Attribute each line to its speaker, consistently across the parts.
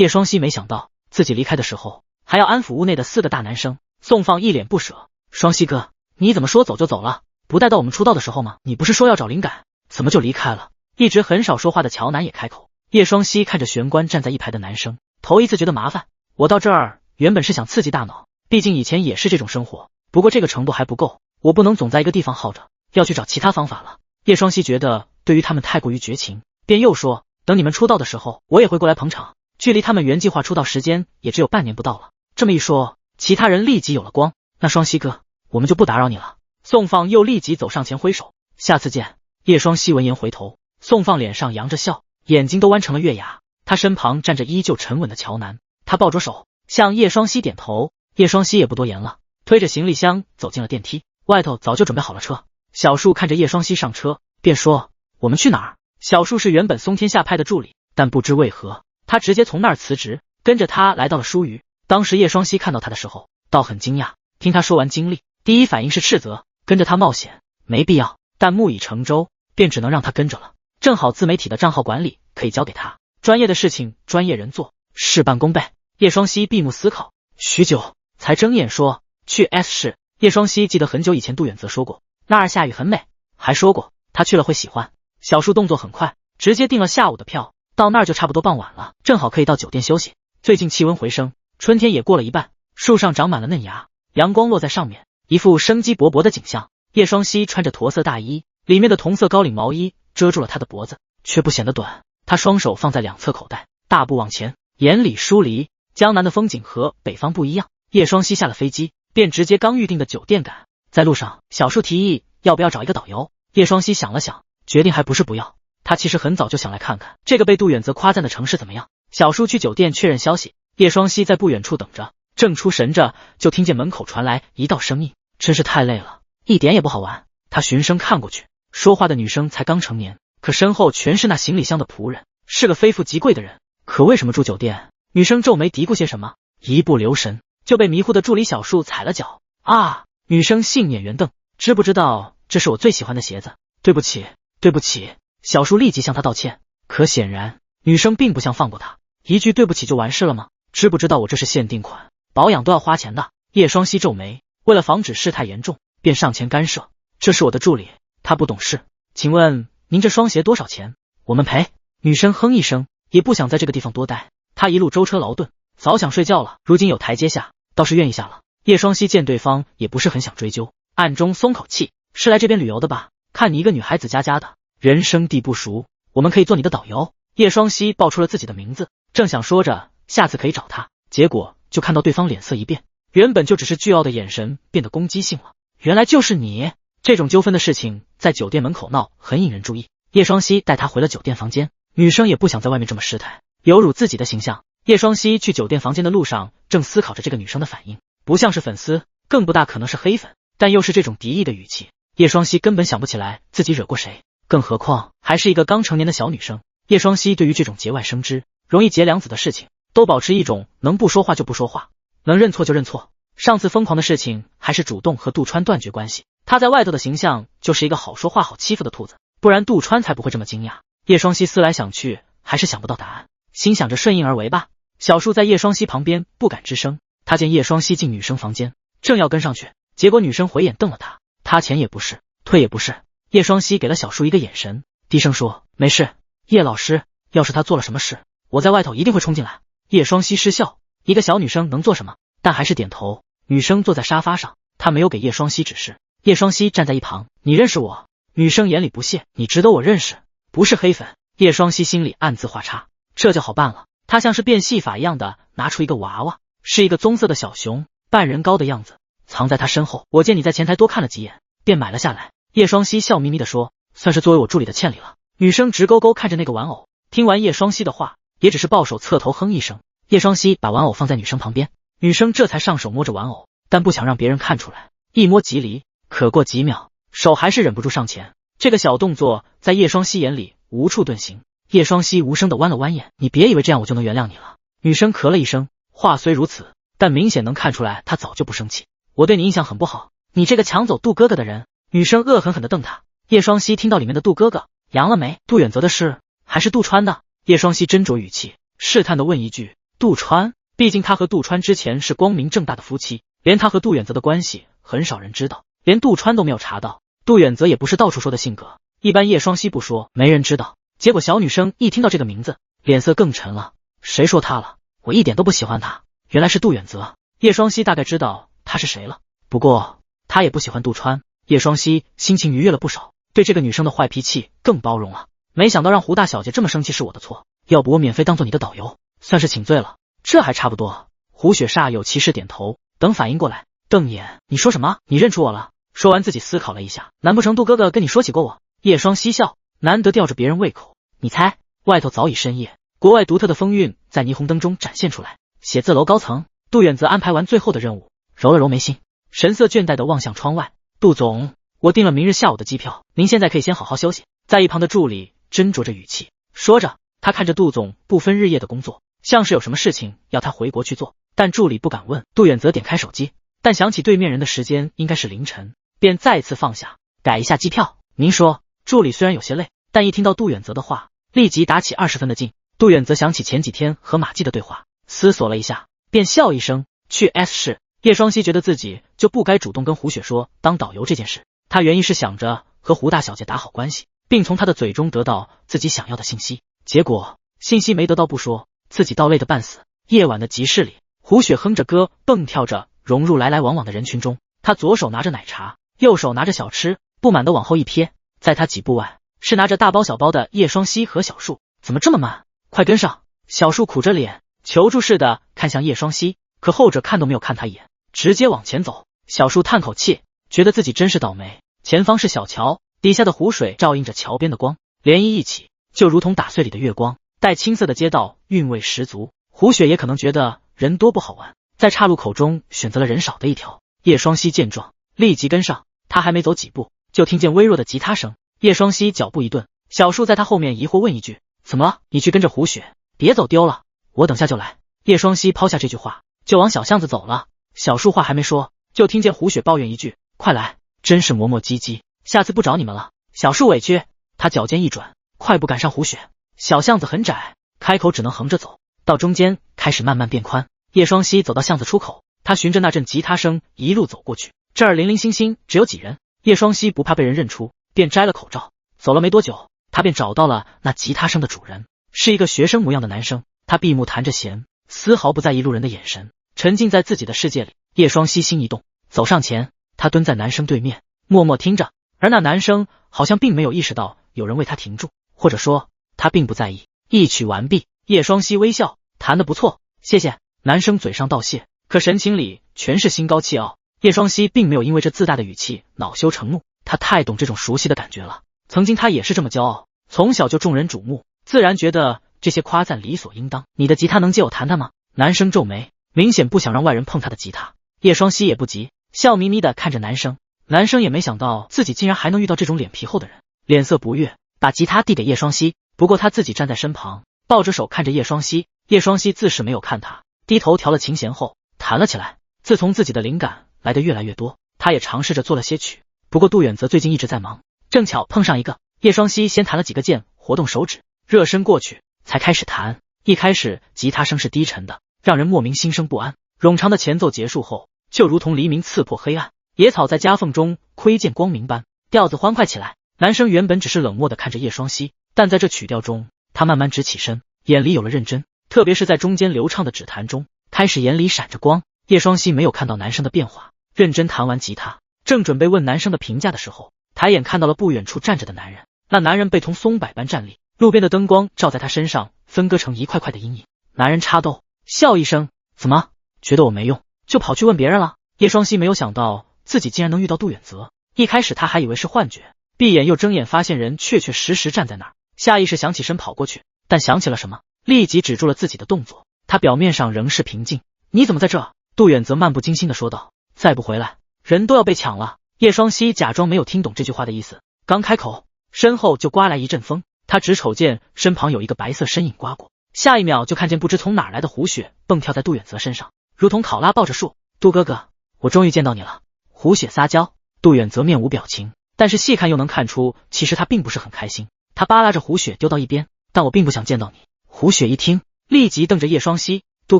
Speaker 1: 叶双熙没想到自己离开的时候还要安抚屋内的4个大男生。宋放一脸不舍，双熙哥，你怎么说走就走了？不带到我们出道的时候吗？你不是说要找灵感，怎么就离开了？一直很少说话的乔南也开口。叶双熙看着玄关站在一排的男生，头一次觉得麻烦。我到这儿原本是想刺激大脑，毕竟以前也是这种生活，不过这个程度还不够，我不能总在一个地方耗着，要去找其他方法了。叶双熙觉得对于他们太过于绝情，便又说，等你们出道的时候我也会过来捧场，距离他们原计划出道时间也只有半年不到了。这么一说，其他人立即有了光。那双熙哥，我们就不打扰你了。宋放又立即走上前挥手，下次见。叶双熙闻言回头，宋放脸上扬着笑，眼睛都弯成了月牙。他身旁站着依旧沉稳的乔南，他抱着手向叶双熙点头。叶双熙也不多言了，推着行李箱走进了电梯，外头早就准备好了车。小树看着叶双熙上车，便说，我们去哪儿？小树是原本松天下派的助理，但不知为何他直接从那儿辞职，跟着他来到了书鱼。当时叶双熙看到他的时候倒很惊讶，听他说完经历，第一反应是斥责，跟着他冒险没必要，但木已成舟，便只能让他跟着了。正好自媒体的账号管理可以交给他，专业的事情专业人做，事半功倍。叶双熙闭目思考许久，才睁眼说，去 S 市。叶双熙记得很久以前杜远泽说过，那儿下雨很美，还说过他去了会喜欢。小树动作很快，直接订了下午的票，到那儿就差不多傍晚了，正好可以到酒店休息。最近气温回升，春天也过了一半，树上长满了嫩芽，阳光落在上面，一副生机勃勃的景象。叶双熙穿着驼色大衣，里面的同色高领毛衣遮住了他的脖子，却不显得短。他双手放在两侧口袋，大步往前，眼里疏离。江南的风景和北方不一样。叶双熙下了飞机，便直接刚预定的酒店赶。在路上，小树提议要不要找一个导游。叶双熙想了想，决定还不是不要。他其实很早就想来看看这个被杜远泽夸赞的城市怎么样。小树去酒店确认消息，叶双熙在不远处等着，正出神着，就听见门口传来一道声音，真是太累了，一点也不好玩。他循声看过去，说话的女生才刚成年，可身后全是那行李箱的仆人，是个非富即贵的人。可为什么住酒店？女生皱眉嘀咕些什么，一不留神就被迷糊的助理小树踩了脚。啊！女生杏眼圆瞪，知不知道这是我最喜欢的鞋子？对不起，对不起。小树立即向她道歉，可显然女生并不想放过她，一句对不起就完事了吗？知不知道我这是限定款，保养都要花钱的。叶双熙皱眉，为了防止事态严重，便上前干涉。这是我的助理，他不懂事，请问您这双鞋多少钱？我们赔。女生哼一声，也不想在这个地方多待。她一路舟车劳顿，早想睡觉了，如今有台阶下，倒是愿意下了。叶双熙见对方也不是很想追究，暗中松口气，是来这边旅游的吧？看你一个女孩子家家的，人生地不熟，我们可以做你的导游。叶双熙报出了自己的名字，正想说着下次可以找他，结果就看到对方脸色一变，原本就只是倨傲的眼神变得攻击性了。原来就是你！这种纠纷的事情在酒店门口闹，很引人注意。叶双熙带他回了酒店房间，女生也不想在外面这么失态，有辱自己的形象。叶双熙去酒店房间的路上，正思考着这个女生的反应，不像是粉丝，更不大可能是黑粉，但又是这种敌意的语气，叶双熙根本想不起来自己惹过谁，更何况还是一个刚成年的小女生。叶双熙对于这种节外生枝、容易结梁子的事情，都保持一种能不说话就不说话，能认错就认错。上次疯狂的事情还是主动和杜川断绝关系，他在外头的形象就是一个好说话好欺负的兔子，不然杜川才不会这么惊讶。叶双熙思来想去，还是想不到答案，心想着顺应而为吧。小树在叶双熙旁边不敢吱声，他见叶双熙进女生房间，正要跟上去，结果女生回眼瞪了他，他前也不是，退也不是。叶双熙给了小树一个眼神，低声说，没事，叶老师，要是他做了什么事，我在外头一定会冲进来。叶双熙失笑，一个小女生能做什么？但还是点头。女生坐在沙发上，她没有给叶双熙指示。叶双熙站在一旁，你认识我？女生眼里不屑，你值得我认识，不是黑粉。叶双熙心里暗自画叉，这就好办了。他像是变戏法一样的拿出一个娃娃，是一个棕色的小熊，半人高的样子，藏在他身后。我见你在前台多看了几眼，便买了下来。叶双熙笑眯眯地说，算是作为我助理的欠礼了。女生直勾勾看着那个玩偶，听完叶双熙的话，也只是抱手侧头哼一声。叶双熙把玩偶放在女生旁边，女生这才上手摸着玩偶，但不想让别人看出来，一摸即离。可过几秒，手还是忍不住上前，这个小动作在叶双熙眼里无处遁形。叶双熙无声地弯了弯眼，你别以为这样我就能原谅你了。女生咳了一声，话虽如此，但明显能看出来她早就不生气。我对你印象很不好，你这个抢走杜哥哥的人。女生恶狠狠地瞪他。叶双熙听到里面的杜哥哥阳了没？杜远泽的事还是杜川的？叶双熙斟酌语气，试探地问一句，杜川，毕竟他和杜川之前是光明正大的夫妻，连他和杜远泽的关系很少人知道，连杜川都没有查到。杜远泽也不是到处说的性格，一般叶双熙不说没人知道。结果小女生一听到这个名字，脸色更沉了。谁说他了？我一点都不喜欢他。原来是杜远泽。叶双熙大概知道他是谁了，不过他也不喜欢杜川。叶双熙心情愉悦了不少，对这个女生的坏脾气更包容了。没想到让胡大小姐这么生气是我的错，要不我免费当做你的导游，算是请罪了。这还差不多。胡雪煞有其事点头，等反应过来，瞪眼，你说什么？你认出我了？说完自己思考了一下，难不成杜哥哥跟你说起过我？叶双熙笑，难得吊着别人胃口。你猜？外头早已深夜，国外独特的风韵在霓虹灯中展现出来。写字楼高层，杜远泽安排完最后的任务，揉了揉眉心，神色倦怠地望向窗外。杜总，我订了明日下午的机票，您现在可以先好好休息。在一旁的助理斟酌着语气，说着，他看着杜总不分日夜的工作，像是有什么事情要他回国去做，但助理不敢问。杜远泽点开手机，但想起对面人的时间应该是凌晨，便再次放下，改一下机票。您说。助理虽然有些累，但一听到杜远泽的话，立即打起20分的劲。杜远泽想起前几天和马季的对话，思索了一下，便笑一声，去 S 市。叶双熙觉得自己就不该主动跟胡雪说当导游这件事，他原意是想着和胡大小姐打好关系，并从她的嘴中得到自己想要的信息，结果信息没得到不说，自己倒累得半死。夜晚的集市里，胡雪哼着歌蹦跳着融入来来往往的人群中，他左手拿着奶茶，右手拿着小吃，不满地往后一瞥，在他几步外是拿着大包小包的叶双熙和小树。怎么这么慢？快跟上！小树苦着脸求助似的看向叶双熙，可后者看都没有看他一眼，直接往前走。小树叹口气，觉得自己真是倒霉。前方是小桥，底下的湖水照映着桥边的光，涟漪一起，就如同打碎里的月光，带青色的街道韵味十足。胡雪也可能觉得人多不好玩，在岔路口中选择了人少的一条。叶双熙见状立即跟上，他还没走几步，就听见微弱的吉他声。叶双熙脚步一顿，小树在他后面疑惑问一句：怎么了？你去跟着胡雪，别走丢了，我等下就来。叶双熙抛下这句话，就往小巷子走了。小树话还没说，就听见胡雪抱怨一句：快来，真是磨磨唧唧，下次不找你们了。小树委屈，他脚尖一转，快步赶上胡雪。小巷子很窄，开口只能横着走，到中间开始慢慢变宽。叶双熙走到巷子出口，他循着那阵吉他声一路走过去。这儿零零星星只有几人，叶双熙不怕被人认出，便摘了口罩。走了没多久，他便找到了那吉他声的主人，是一个学生模样的男生。他闭目弹着弦，丝毫不在意路人的眼神，沉浸在自己的世界里。叶双熙心一动，走上前，他蹲在男生对面，默默听着。而那男生好像并没有意识到有人为他停住，或者说他并不在意。一曲完毕，叶双熙微笑，弹得不错，谢谢。男生嘴上道谢，可神情里全是心高气傲。叶双熙并没有因为这自大的语气恼羞成怒，他太懂这种熟悉的感觉了。曾经他也是这么骄傲，从小就众人瞩目，自然觉得这些夸赞理所应当。你的吉他能借我弹弹吗？男生皱眉，明显不想让外人碰他的吉他。叶双熙也不急，笑眯眯地看着男生。男生也没想到自己竟然还能遇到这种脸皮厚的人，脸色不悦，把吉他递给叶双熙。不过他自己站在身旁，抱着手看着叶双熙。叶双熙自是没有看他，低头调了琴弦后弹了起来。自从自己的灵感来得越来越多，他也尝试着做了些曲。不过杜远则最近一直在忙，正巧碰上一个。叶双熙先弹了几个键，活动手指，热身过去，才开始弹。一开始吉他声是低沉的，让人莫名心生不安。冗长的前奏结束后，就如同黎明刺破黑暗，野草在夹缝中窥见光明般，调子欢快起来。男生原本只是冷漠地看着叶双熙，但在这曲调中，他慢慢直起身，眼里有了认真，特别是在中间流畅的指弹中，开始眼里闪着光。叶双熙没有看到男生的变化，认真弹完吉他，正准备问男生的评价的时候，抬眼看到了不远处站着的男人。那男人被同松柏般站立，路边的灯光照在他身上，分割成一块块的阴影。男人插兜笑一声，怎么觉得我没用，就跑去问别人了？叶双熙没有想到自己竟然能遇到杜远泽，一开始他还以为是幻觉，闭眼又睁眼，发现人确确实实站在那儿，下意识想起身跑过去，但想起了什么，立即止住了自己的动作。他表面上仍是平静。你怎么在这？杜远泽漫不经心地说道，再不回来人都要被抢了。叶双熙假装没有听懂这句话的意思，刚开口，身后就刮来一阵风，他只瞅见身旁有一个白色身影刮过，下一秒就看见不知从哪儿来的胡雪蹦跳在杜远泽身上，如同考拉抱着树。杜哥哥，我终于见到你了。胡雪撒娇。杜远泽面无表情，但是细看又能看出其实他并不是很开心。他扒拉着胡雪丢到一边，但我并不想见到你。胡雪一听，立即瞪着叶双熙，杜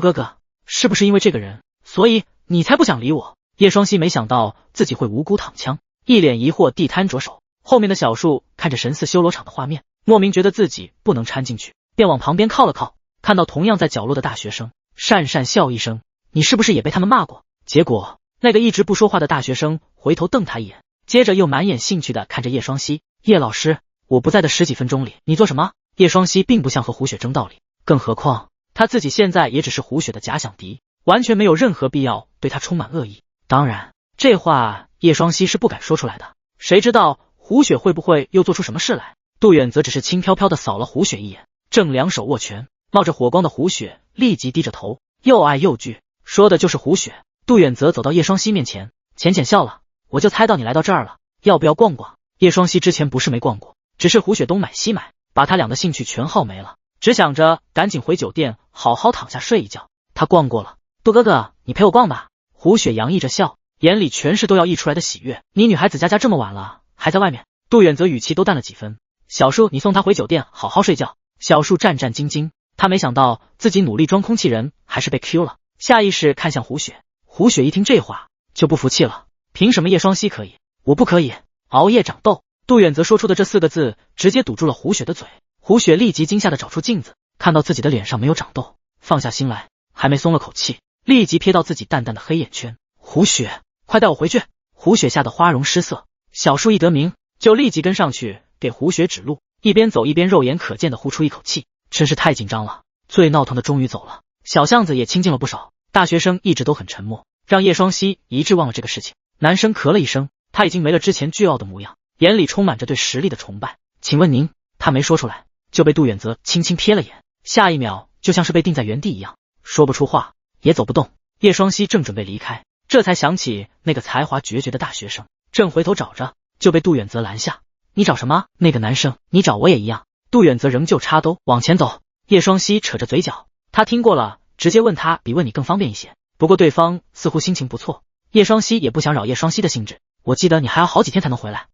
Speaker 1: 哥哥，是不是因为这个人，所以你才不想理我？叶双熙没想到自己会无辜躺枪，一脸疑惑地摊着手。后面的小树看着神似修罗场的画面，莫名觉得自己不能掺进去，便往旁边靠了靠。看到同样在角落的大学生，讪讪笑一声：“你是不是也被他们骂过？”结果那个一直不说话的大学生回头瞪他一眼，接着又满眼兴趣的看着叶双熙：“叶老师，我不在的十几分钟里，你做什么？”叶双熙并不想和胡雪争道理，更何况他自己现在也只是胡雪的假想敌，完全没有任何必要对他充满恶意。当然，这话叶双熙是不敢说出来的，谁知道胡雪会不会又做出什么事来？杜远则只是轻飘飘的扫了胡雪一眼，正两手握拳，冒着火光的胡雪立即低着头，又爱又惧，说的就是胡雪。杜远则走到叶双熙面前，浅浅笑了：“我就猜到你来到这儿了，要不要逛逛？”叶双熙之前不是没逛过，只是胡雪东买西买，把他俩的兴趣全耗没了，只想着赶紧回酒店好好躺下睡一觉。他逛过了，杜哥哥，你陪我逛吧。胡雪洋溢着笑，眼里全是都要溢出来的喜悦。你女孩子家这么晚了还在外面？杜远则语气都淡了几分。小树，你送她回酒店好好睡觉。小树战战兢兢，他没想到自己努力装空气人还是被 Q 了，下意识看向胡雪。胡雪一听这话就不服气了，凭什么叶双熙可以，我不可以？熬夜长痘。杜远则说出的这4个字直接堵住了胡雪的嘴。胡雪立即惊吓的找出镜子，看到自己的脸上没有长痘，放下心来，还没松了口气，立即瞥到自己淡淡的黑眼圈。胡雪，快带我回去！胡雪吓得花容失色，小树一得名就立即跟上去给胡雪指路，一边走一边肉眼可见的呼出一口气，真是太紧张了。最闹腾的终于走了，小巷子也清静了不少，大学生一直都很沉默，让叶双熙一致忘了这个事情。男生咳了一声，他已经没了之前倨傲的模样，眼里充满着对实力的崇拜。请问您？他没说出来，就被杜远则轻轻瞥了眼，下一秒就像是被定在原地一样，说不出话，也走不动。叶双熙正准备离开，这才想起那个才华绝绝的大学生，正回头找着，就被杜远则拦下。你找什么？那个男生，你找我也一样。杜远则仍旧插兜往前走。叶双熙扯着嘴角，他听过了，直接问他比问你更方便一些。不过对方似乎心情不错，叶双熙也不想扰叶双熙的兴致。我记得你还要好几天才能回来。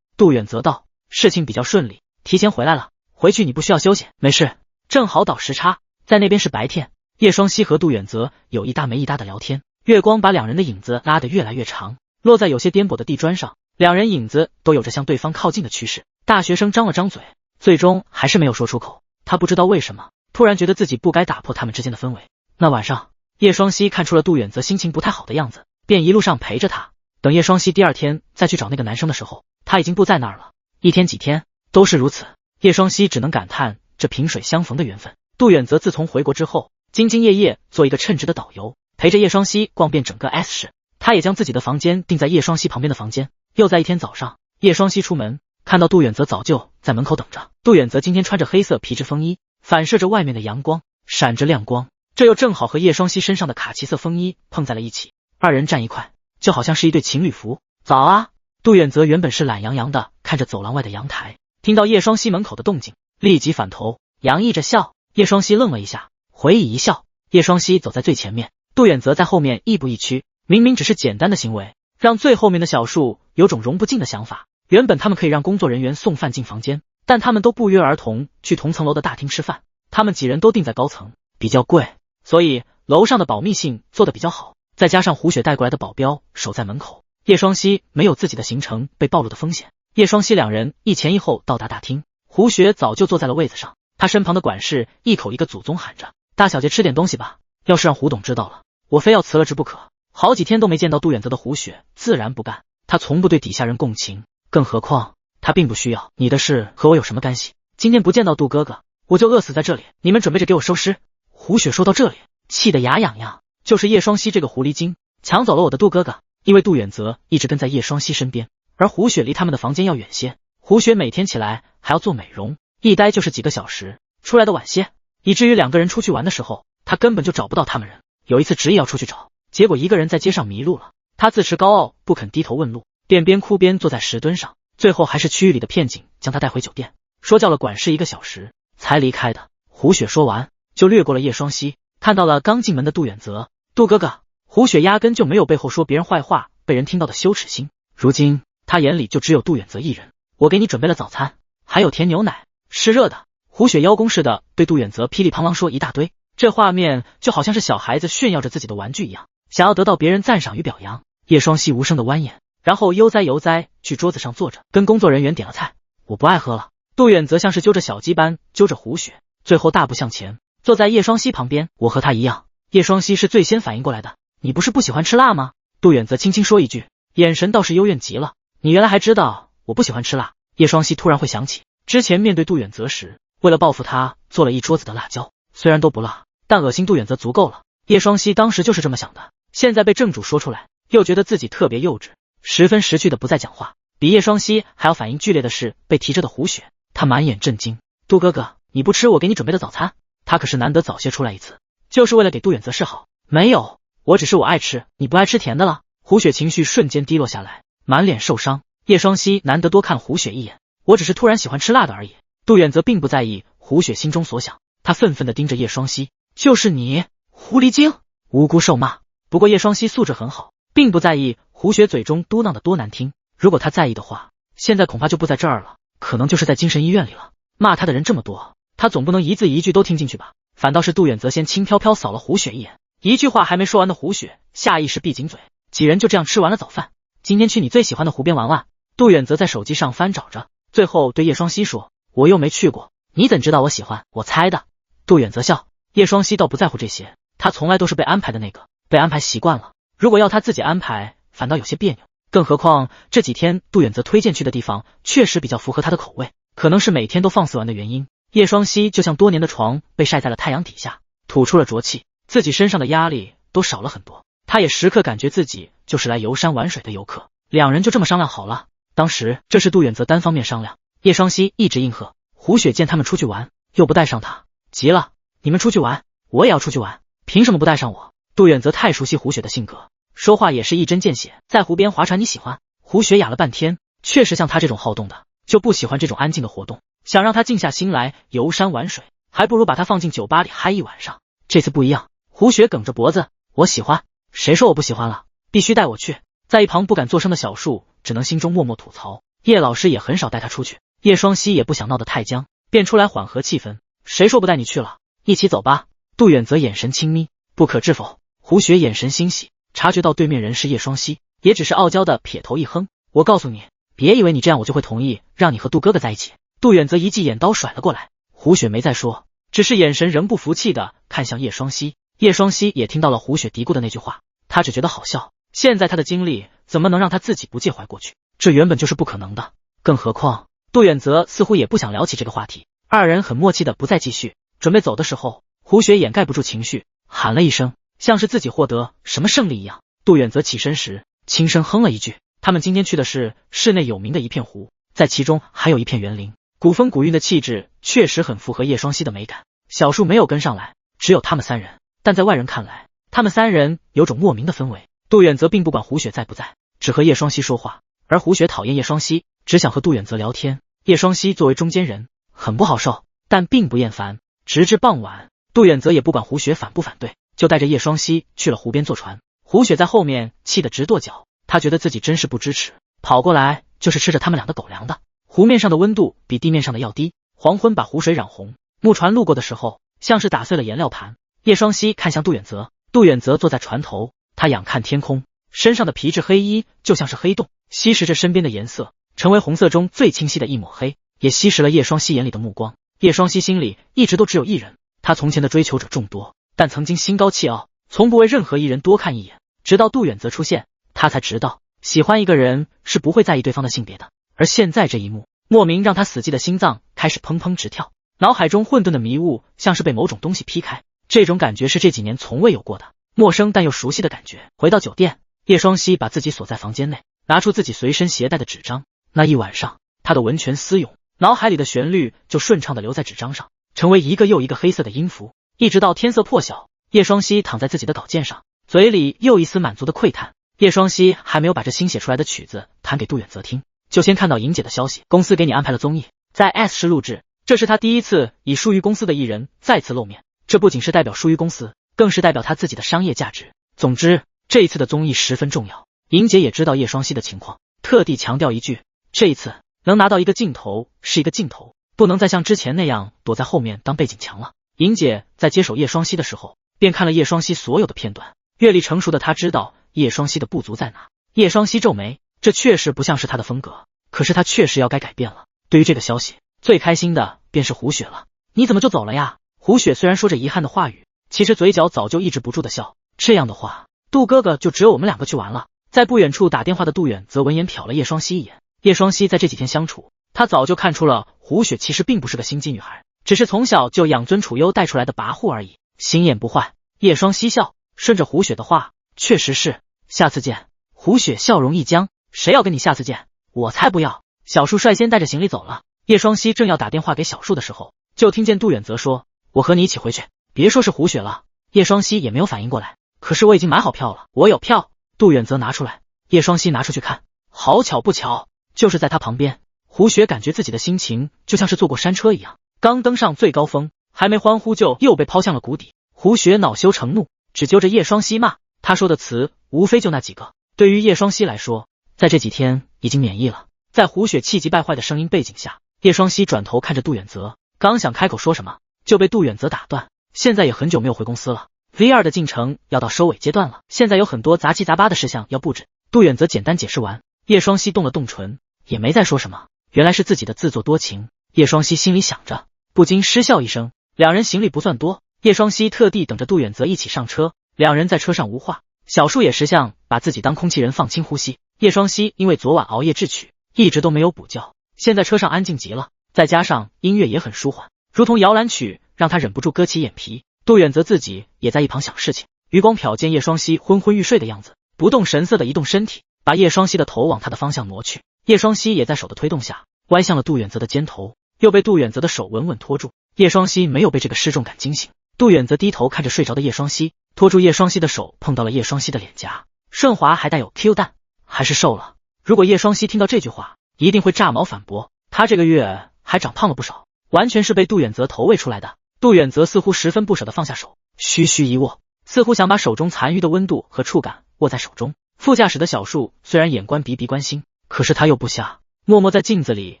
Speaker 1: 杜远则道，事情比较顺利，提前回来了，回去你不需要休息。没事，正好倒时差，在那边是白天。叶双熙和杜远则有一搭没一搭的聊天，月光把两人的影子拉得越来越长，落在有些颠簸的地砖上，两人影子都有着向对方靠近的趋势。大学生张了张嘴，最终还是没有说出口。他不知道为什么，突然觉得自己不该打破他们之间的氛围。那晚上，叶双熙看出了杜远则心情不太好的样子，便一路上陪着他。等叶双熙第二天再去找那个男生的时候，他已经不在那儿了。一天几天都是如此，叶双熙只能感叹这萍水相逢的缘分。杜远则自从回国之后，兢兢业业做一个称职的导游，陪着叶双熙逛遍整个 S 市。他也将自己的房间定在叶双熙旁边的房间。又在一天早上，叶双熙出门，看到杜远则早就在门口等着。杜远则今天穿着黑色皮质风衣，反射着外面的阳光，闪着亮光，这又正好和叶双熙身上的卡其色风衣碰在了一起，二人站一块，就好像是一对情侣服。早啊！杜远则原本是懒洋洋的看着走廊外的阳台，听到叶双熙门口的动静，立即反头洋溢着笑。叶双熙愣了一下，回以一笑。叶双熙走在最前面，杜远则在后面亦步亦趋。明明只是简单的行为，让最后面的小树有种融不进的想法。原本他们可以让工作人员送饭进房间，但他们都不约而同去同层楼的大厅吃饭。他们几人都定在高层，比较贵，所以楼上的保密性做得比较好，再加上胡雪带过来的保镖守在门口，叶双熙没有自己的行程被暴露的风险。叶双熙两人一前一后到达大厅，胡雪早就坐在了位子上，他身旁的管事一口一个祖宗喊着：“大小姐吃点东西吧，要是让胡董知道了，我非要辞了职不可。”好几天都没见到杜远则的胡雪自然不干，他从不对底下人共情，更何况他并不需要。你的事和我有什么干系？今天不见到杜哥哥，我就饿死在这里，你们准备着给我收尸。胡雪说到这里，气得牙痒痒，就是叶双熙这个狐狸精抢走了我的杜哥哥。因为杜远则一直跟在叶双熙身边，而胡雪离他们的房间要远些，胡雪每天起来还要做美容，一待就是几个小时，出来的晚些，以至于两个人出去玩的时候，他根本就找不到他们人。有一次执意要出去找，结果一个人在街上迷路了，他自持高傲，不肯低头问路，便边哭边坐在石墩上，最后还是区域里的片警将他带回酒店，说叫了管事1个小时才离开的。胡雪说完就掠过了叶双熙，看到了刚进门的杜远则。杜哥哥，胡雪压根就没有背后说别人坏话被人听到的羞耻心，如今他眼里就只有杜远则一人。我给你准备了早餐，还有甜牛奶，是热的。胡雪邀功似的对杜远则噼里啪啦说一大堆，这画面就好像是小孩子炫耀着自己的玩具一样，想要得到别人赞赏与表扬。叶双希无声的弯眼，然后悠哉去桌子上坐着，跟工作人员点了菜。我不爱喝了。杜远则像是揪着小鸡般揪着胡雪，最后大步向前，坐在叶双希旁边。我和他一样。叶双希是最先反应过来的。你不是不喜欢吃辣吗？杜远则轻轻说一句，眼神倒是幽怨极了。你原来还知道我不喜欢吃辣。叶双希突然会想起之前面对杜远则时，为了报复他做了一桌子的辣椒，虽然都不辣，但恶心杜远则足够了。叶双希当时就是这么想的，现在被正主说出来，又觉得自己特别幼稚，十分识趣的不再讲话。比叶双希还要反应剧烈的是被提着的胡雪，他满眼震惊。杜哥哥，你不吃我给你准备的早餐？他可是难得早些出来一次，就是为了给杜远则示好。没有，我只是我爱吃，你不爱吃甜的了。胡雪情绪瞬间低落下来，满脸受伤。叶双希难得多看胡雪一眼，我只是突然喜欢吃辣的而已。杜远则并不在意胡雪心中所想，他愤愤地盯着叶双希，就是你，狐狸精，无辜受骂。不过叶双希素质很好，并不在意胡雪嘴中嘟囔的多难听。如果他在意的话，现在恐怕就不在这儿了，可能就是在精神医院里了。骂他的人这么多，他总不能一字一句都听进去吧？反倒是杜远则先轻飘飘扫了胡雪一眼，一句话还没说完的胡雪下意识闭紧嘴。几人就这样吃完了早饭。今天去你最喜欢的湖边玩玩。杜远则在手机上翻找着，最后对叶双希说，我又没去过，你怎知道我喜欢？我猜的。杜远则笑。叶双希倒不在乎这些，他从来都是被安排的那个，被安排习惯了，如果要他自己安排，反倒有些别扭。更何况这几天杜远则推荐去的地方确实比较符合他的口味，可能是每天都放肆玩的原因。叶双希就像多年的床被晒在了太阳底下，吐出了浊气，自己身上的压力都少了很多。他也时刻感觉自己就是来游山玩水的游客。两人就这么商量好了。当时这是杜远则单方面商量，叶双希一直应和。胡雪见他们出去玩，又不带上他，急了，你们出去玩，我也要出去玩，凭什么不带上我？杜远则太熟悉胡雪的性格，说话也是一针见血。在湖边划船你喜欢？胡雪哑了半天，确实像他这种好动的，就不喜欢这种安静的活动，想让他静下心来游山玩水，还不如把他放进酒吧里嗨一晚上。这次不一样，胡雪梗着脖子，我喜欢。谁说我不喜欢了？必须带我去。在一旁不敢作声的小树只能心中默默吐槽，叶老师也很少带他出去。叶双希也不想闹得太僵，便出来缓和气氛。谁说不带你去了？一起走吧。杜远则眼神轻眯，不可置否。胡雪眼神欣喜，察觉到对面人是叶双希，也只是傲娇的撇头一哼，我告诉你，别以为你这样我就会同意让你和杜哥哥在一起。杜远则一记眼刀甩了过来。胡雪没再说，只是眼神仍不服气的看向叶双希。叶双希也听到了胡雪嘀咕的那句话，他只觉得好笑。现在他的经历怎么能让他自己不介怀过去？这原本就是不可能的。更何况杜远则似乎也不想聊起这个话题，二人很默契的不再继续。准备走的时候，胡雪掩盖不住情绪，喊了一声，像是自己获得什么胜利一样。杜远则起身时轻声哼了一句。他们今天去的是市内有名的一片湖，在其中还有一片园林，古风古韵的气质确实很符合叶双希的美感。小树没有跟上来，只有他们三人，但在外人看来，他们三人有种莫名的氛围。杜远则并不管胡雪在不在，只和叶双希说话，而胡雪讨厌叶双希，只想和杜远则聊天。叶双希作为中间人很不好受，但并不厌烦。直至傍晚，杜远则也不管胡雪反不反对，就带着叶双希去了湖边坐船。胡雪在后面气得直跺脚，他觉得自己真是不支持，跑过来就是吃着他们俩的狗粮的。湖面上的温度比地面上的要低，黄昏把湖水染红，木船路过的时候像是打碎了颜料盘。叶双希看向杜远则，杜远则坐在船头，他仰看天空，身上的皮质黑衣就像是黑洞，吸食着身边的颜色，成为红色中最清晰的一抹黑，也吸食了叶双希眼里的目光。叶双希心里一直都只有一人，他从前的追求者众多，但曾经心高气傲，从不为任何一人多看一眼。直到杜远则出现，他才知道喜欢一个人是不会在意对方的性别的。而现在这一幕，莫名让他死寂的心脏开始砰砰直跳，脑海中混沌的迷雾像是被某种东西劈开，这种感觉是这几年从未有过的，陌生但又熟悉的感觉。回到酒店，叶双希把自己锁在房间内，拿出自己随身携带的纸张。那一晚上，他的文泉私咏，脑海里的旋律就顺畅地留在纸张上，成为一个又一个黑色的音符。一直到天色破晓，叶双希躺在自己的稿件上，嘴里又一丝满足的喟叹。叶双希还没有把这新写出来的曲子弹给杜远则听，就先看到莹姐的消息，公司给你安排了综艺，在 S 市录制。这是他第一次以疏于公司的艺人再次露面，这不仅是代表疏于公司，更是代表他自己的商业价值。总之，这一次的综艺十分重要。莹姐也知道叶双希的情况，特地强调一句，这一次能拿到一个镜头是一个镜头，不能再像之前那样躲在后面当背景墙了。莹姐在接手叶双熙的时候，便看了叶双熙所有的片段，阅历成熟的她知道叶双熙的不足在哪。叶双熙皱眉，这确实不像是她的风格，可是她确实要该改变了。对于这个消息，最开心的便是胡雪了。你怎么就走了呀？胡雪虽然说着遗憾的话语，其实嘴角早就抑制不住的笑。这样的话，杜哥哥就只有我们两个去玩了。在不远处打电话的杜远则闻言瞟了叶双熙一眼。叶双熙在这几天相处，他早就看出了胡雪其实并不是个心机女孩，只是从小就养尊处优带出来的跋扈而已，心眼不坏。叶双熙笑，顺着胡雪的话，确实是，下次见。胡雪笑容一僵，谁要跟你下次见？我才不要。小树率先带着行李走了。叶双熙正要打电话给小树的时候，就听见杜远则说，我和你一起回去。别说是胡雪了，叶双熙也没有反应过来，可是我已经买好票了。我有票。杜远则拿出来，叶双熙拿出去看，好巧不巧，就是在他旁边。胡雪感觉自己的心情就像是坐过山车一样，刚登上最高峰，还没欢呼就又被抛向了谷底。胡雪恼羞成怒，只揪着叶双熙骂。他说的词无非就那几个，对于叶双熙来说，在这几天已经免疫了。在胡雪气急败坏的声音背景下，叶双熙转头看着杜远则，刚想开口说什么，就被杜远则打断。现在也很久没有回公司了， V2 的进程要到收尾阶段了，现在有很多杂七杂八的事项要布置。杜远则简单解释完，叶双熙动了动唇，也没再说什么。原来是自己的自作多情，叶双熙心里想着，不禁失笑一声。两人行李不算多，叶双熙特地等着杜远则一起上车，两人在车上无话。小树也识相把自己当空气人放轻呼吸。叶双熙因为昨晚熬夜智取，一直都没有补觉，现在车上安静极了，再加上音乐也很舒缓，如同摇篮曲，让他忍不住割起眼皮。杜远则自己也在一旁想事情，余光瞟见叶双熙昏昏欲睡的样子，不动神色的移动身体，把叶双熙的头往他的方向挪去。叶双熙也在手的推动下歪向了杜远则的肩头，又被杜远则的手稳稳拖住。叶双熙没有被这个失重感惊醒，杜远则低头看着睡着的叶双熙，拖住叶双熙的手碰到了叶双熙的脸颊，顺滑还带有 Q 弹。还是瘦了。如果叶双熙听到这句话，一定会炸毛反驳，他这个月还长胖了不少，完全是被杜远则投喂出来的。杜远则似乎十分不舍得放下手，虚虚一握，似乎想把手中残余的温度和触感握在手中。副驾驶的小树虽然眼观鼻鼻关心，可是他又不瞎，默默在镜子里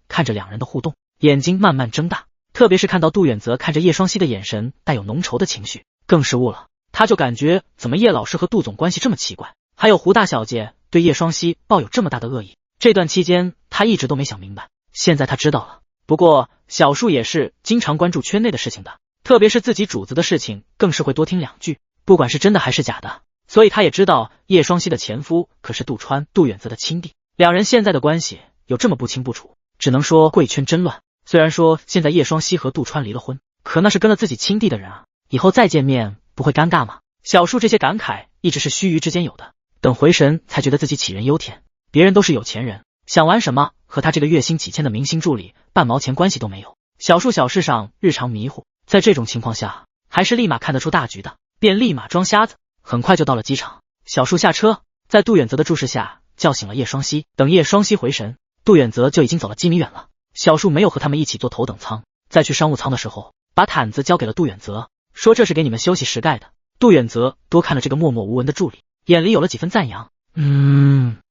Speaker 1: 看着两人的互动，眼睛慢慢睁大，特别是看到杜远则看着叶双熙的眼神带有浓稠的情绪，更是悟了。他就感觉怎么叶老师和杜总关系这么奇怪，还有胡大小姐对叶双熙抱有这么大的恶意。这段期间他一直都没想明白，现在他知道了。不过小树也是经常关注圈内的事情的，特别是自己主子的事情更是会多听两句，不管是真的还是假的。所以他也知道叶双熙的前夫可是杜川、杜远则的亲弟，两人现在的关系有这么不清不楚，只能说贵圈真乱。虽然说现在叶双熙和杜川离了婚，可那是跟了自己亲弟的人啊，以后再见面不会尴尬吗？小树这些感慨一直是须臾之间有的，等回神才觉得自己杞人忧天。别人都是有钱人，想玩什么和他这个月薪几千的明星助理半毛钱关系都没有。小树小事上日常迷糊，在这种情况下还是立马看得出大局的，便立马装瞎子。很快就到了机场，小树下车，在杜远则的注视下叫醒了叶双熙。等叶双熙回神，杜远则就已经走了几米远了。小树没有和他们一起坐头等舱，在去商务舱的时候，把毯子交给了杜远则，说这是给你们休息时盖的。杜远则多看了这个默默无闻的助理，眼里有了几分赞扬。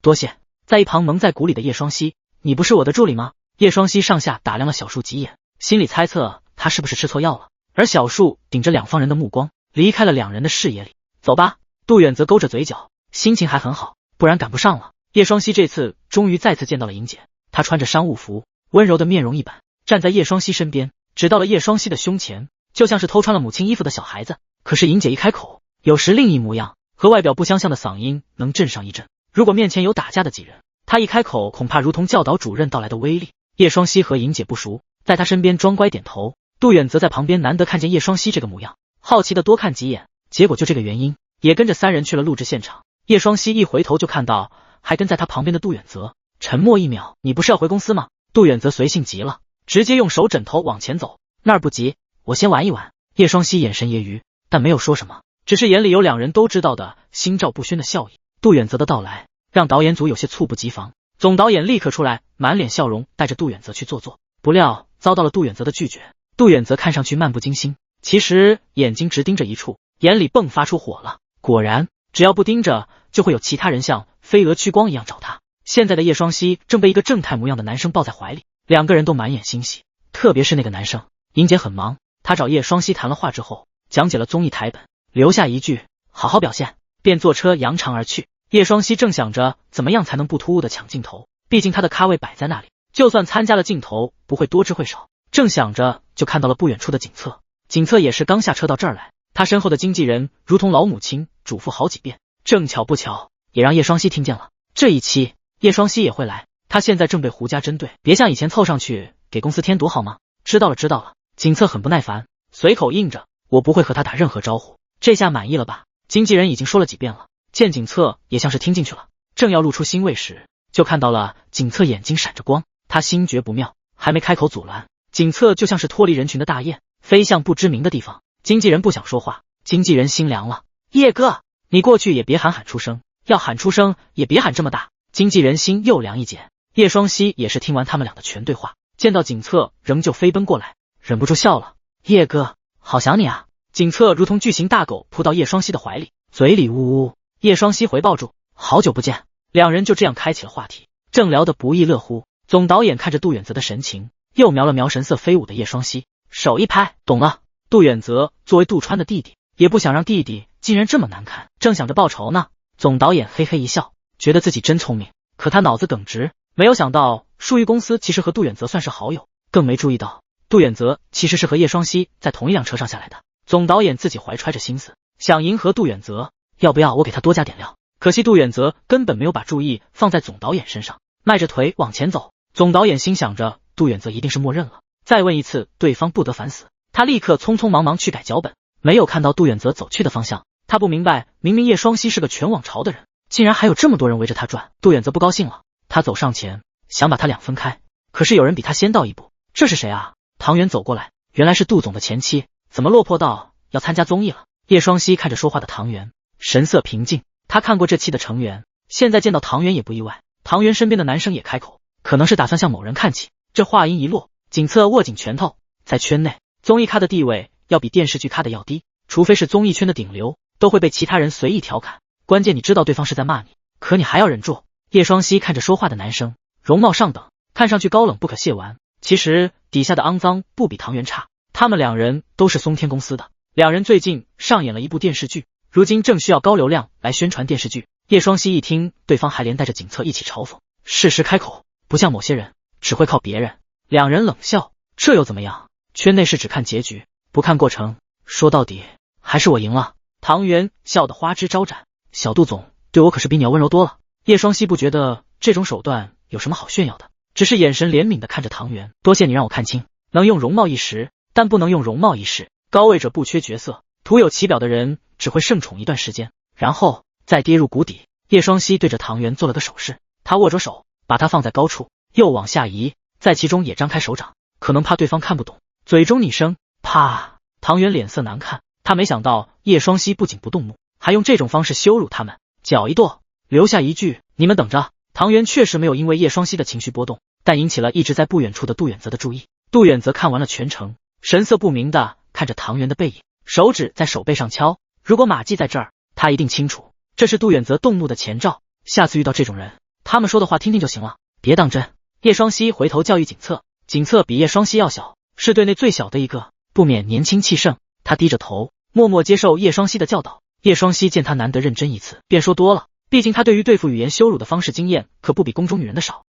Speaker 1: 多谢。在一旁蒙在鼓里的叶双熙，你不是我的助理吗？叶双熙上下打量了小树几眼，心里猜测他是不是吃错药了。而小树顶着两方人的目光离开了两人的视野里。走吧。杜远则勾着嘴角，心情还很好，不然赶不上了。叶双熙这次终于再次见到了莹姐，她穿着商务服，温柔的面容一板，站在叶双熙身边，直到了叶双熙的胸前，就像是偷穿了母亲衣服的小孩子。可是莹姐一开口，有时另一模样，和外表不相像的嗓音能震上一震。如果面前有打架的几人，她一开口恐怕如同教导主任到来的威力。叶双熙和莹姐不熟，在她身边装乖点头。杜远则在旁边难得看见叶双熙这个模样，好奇的多看几眼，结果就这个原因，也跟着三人去了录制现场。叶双熙一回头就看到还跟在他旁边的杜远则，沉默一秒，你不是要回公司吗？杜远则随性极了，直接用手枕头往前走。那儿不急，我先玩一玩。叶双熙眼神揶揄，但没有说什么，只是眼里有两人都知道的心照不宣的笑意。杜远则的到来让导演组有些猝不及防，总导演立刻出来，满脸笑容带着杜远则去坐，不料遭到了杜远则的拒绝。杜远则看上去漫不经心，其实眼睛直盯着一处，眼里迸发出火了。果然只要不盯着，就会有其他人像飞蛾趋光一样找他。现在的叶双熙正被一个正太模样的男生抱在怀里，两个人都满眼欣喜，特别是那个男生。莹姐很忙，他找叶双熙谈了话之后，讲解了综艺台本，留下一句好好表现，便坐车扬长而去。叶双熙正想着怎么样才能不突兀的抢镜头，毕竟他的咖位摆在那里，就算参加了镜头不会多之会少。正想着就看到了不远处的景策，景策也是刚下车到这儿来，他身后的经纪人如同老母亲嘱咐好几遍，正巧不巧也让叶双熙听见了。这一期叶双熙也会来，他现在正被胡家针对，别像以前凑上去给公司添堵好吗？知道了知道了。景策很不耐烦，随口应着，我不会和他打任何招呼。这下满意了吧？经纪人已经说了几遍了。见景策也像是听进去了，正要露出欣慰时，就看到了景策眼睛闪着光，他心觉不妙，还没开口阻拦，景策就像是脱离人群的大雁，飞向不知名的地方。经纪人不想说话，经纪人心凉了，叶哥，你过去也别喊出声，要喊出声也别喊这么大。经纪人心又凉一截。叶双熙也是听完他们俩的全对话，见到景策仍旧飞奔过来，忍不住笑了。叶哥，好想你啊。景策如同巨型大狗扑到叶双熙的怀里，嘴里呜呜。叶双熙回抱住，好久不见。两人就这样开启了话题，正聊得不亦乐乎。总导演看着杜远泽的神情，又瞄了瞄神色飞舞的叶双熙，手一拍，懂了。杜远泽作为杜川的弟弟，也不想让弟弟竟然这么难看，正想着报仇呢。总导演嘿嘿一笑，觉得自己真聪明，可他脑子耿直，没有想到树玉公司其实和杜远泽算是好友，更没注意到杜远泽其实是和叶双熙在同一辆车上下来的。总导演自己怀揣着心思，想迎合杜远泽，要不要我给他多加点料？可惜杜远泽根本没有把注意放在总导演身上，迈着腿往前走。总导演心想着杜远泽一定是默认了，再问一次对方不得烦死。他立刻匆匆忙忙去改脚本，没有看到杜远泽走去的方向。他不明白，明明叶双熙是个全网潮的人，竟然还有这么多人围着他转。杜远泽不高兴了，他走上前想把他俩分开，可是有人比他先到一步。这是谁啊？唐元走过来，原来是杜总的前妻，怎么落魄到要参加综艺了？叶双熙看着说话的唐元，神色平静。他看过这期的成员，现在见到唐元也不意外。唐元身边的男生也开口，可能是打算向某人看齐。这话音一落，景策握紧拳头，在圈内综艺咖的地位要比电视剧咖的要低，除非是综艺圈的顶流，都会被其他人随意调侃。关键你知道对方是在骂你，可你还要忍住。叶双熙看着说话的男生，容貌上等，看上去高冷不可亵玩，其实底下的肮脏不比唐元差。他们两人都是松天公司的，两人最近上演了一部电视剧，如今正需要高流量来宣传电视剧。叶双熙一听对方还连带着景策一起嘲讽，适时开口，不像某些人只会靠别人。两人冷笑，这又怎么样？圈内是只看结局，不看过程，说到底还是我赢了。唐元笑得花枝招展，小杜总对我可是比你要温柔多了。叶双熙不觉得这种手段有什么好炫耀的，只是眼神怜悯地看着唐元，多谢你让我看清，能用容貌一时，但不能用容貌一世。高位者不缺角色，徒有其表的人只会盛宠一段时间，然后再跌入谷底。叶双熙对着唐元做了个手势，他握着手，把他放在高处，又往下移，在其中也张开手掌，可能怕对方看不懂，嘴中拟声啪。唐元脸色难看，他没想到叶双熙不仅不动怒，还用这种方式羞辱他们，脚一跺，留下一句你们等着。唐元确实没有因为叶双熙的情绪波动，但引起了一直在不远处的杜远泽的注意。杜远泽看完了全程，神色不明的看着唐元的背影，手指在手背上敲。如果马季在这儿，他一定清楚，这是杜远泽动怒的前兆。下次遇到这种人，他们说的话听听就行了，别当真。叶双熙回头教育景策，景策比叶双熙要小，是队内最小的一个，不免年轻气盛。他低着头，默默接受叶双熙的教导。叶双熙见他难得认真一次，便说多了，毕竟他对于对付语言羞辱的方式经验可不比宫中女人的少。